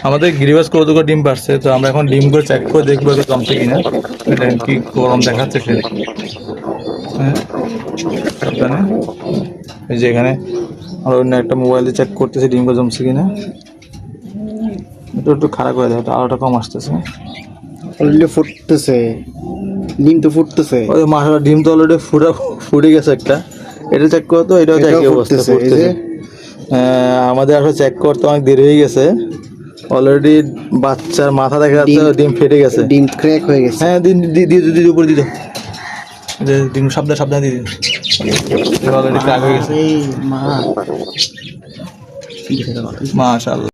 আমাদের গিরিবাস কতগুলো ডিম পারছে, তো আমরা এখন ডিমগুলো চেক করে দেখবো যে জমছে কিনা। এটা কি গরম দেখাচ্ছে সে। হ্যাঁ, সাবধানে। এই যে এখানে আর অন্য একটা মোবাইলে চেক করতেছে ডিমগুলো জমছে কিনা। এটা একটু খারাপ করে দেয়, এটা আলোটা কম আসতেছে। অলরেডি ফুটতেছে, ডিম তো ফুটতেছে। ওই মাসালা ডিম তো অলরেডি ফুটে গেছে একটা। এটা চেক করো তো, এটাও একই অবস্থা ফুটতেছে। আমাদের আসলে চেক করতে অনেক দেরি হয়ে গেছে। অলরেডি বাচ্চার মাথা দেখা যাচ্ছে ডিম ফেটে গেছে, ডিম ক্র্যাক হয়ে গেছে। হ্যাঁ দিদি উপরে দিদি ডিম সাবধানে দিদি অলরেডি ক্র্যাক হয়ে গেছে। মা মাশাআল্লাহ।